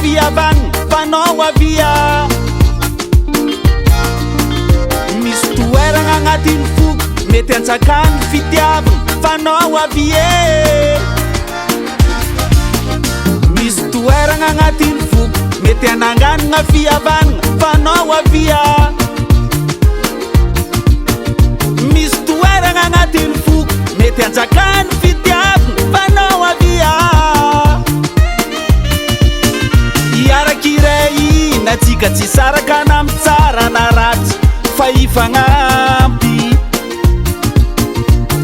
fiavagna fanao avia. Misy toeragna agnatin'ny foko mety antsakany fitiavagna fanao avie. Misy toeragna agnatin'ny foko mety ananganagna fiavagna fanao avia. Misy toeragna agnatin'ny foko mety antsakany fitiavagna fanao avia. Iarakiray natsika tsy saraka namy tsara na ratsy fa ifagnampy.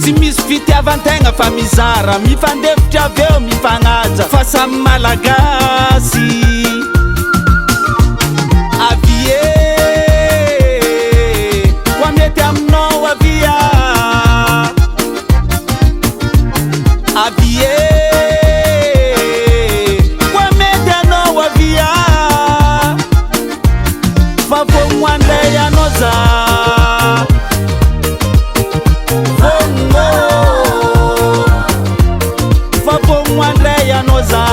Tsy misy fitiavan-tegna fa mizara mifandefitra aveo mifagnaja fa samy malagasy. Avie koa mety aminao avia. Avie koa mety anao avia. Fa vogno andray anao za fa vogno andray anao za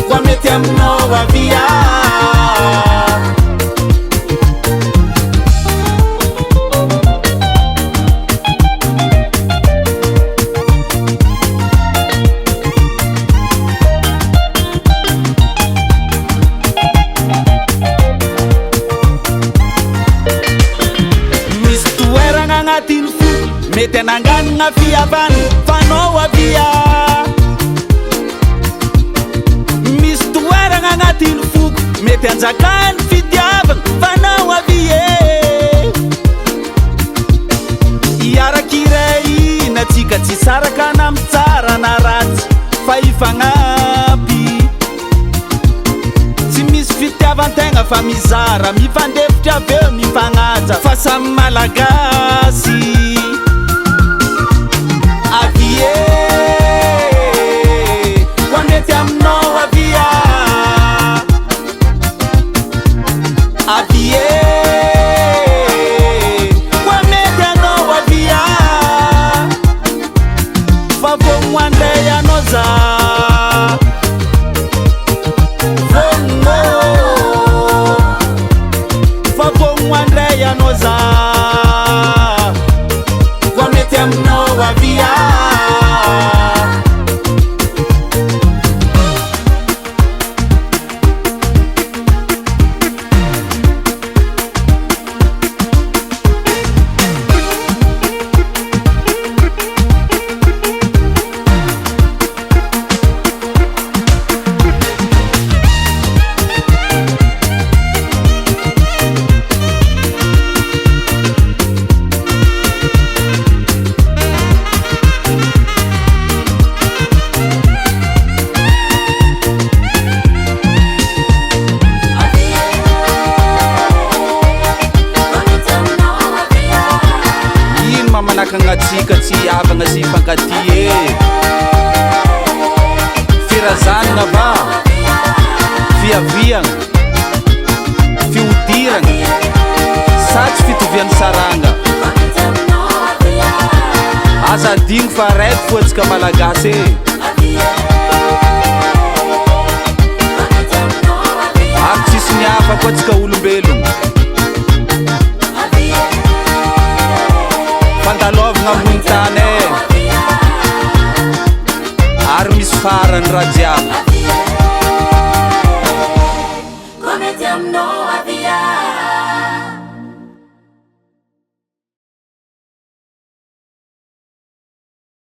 koa mety aminao avia. Mety ananganagna fiavagna fanao avia. Misy toeragna agnatin'ny foko mety anjakany fitiavagna fanao avie. Iarakiray natsika tsy saraka namy tsara na ratsy fa ifagnampy. Tsy misy fitiavan-tegna fa mizara mifandefitra aveo mifagnaja fa samy malagasy. Avie koa mety aminao avia. Avie koa mety anao avia. Fa vogno andray anao za vogno. Fa vogno andray anao za koa mety aminao avia. Agnatsika tsy avagna sy fankaty firazanagna va fiaviagna fihodiragna sa tsy fitovian'ny saranga. Aza digno fa raiky foantsika malagasy ary tsisy ny hafa koa tsika olombelo.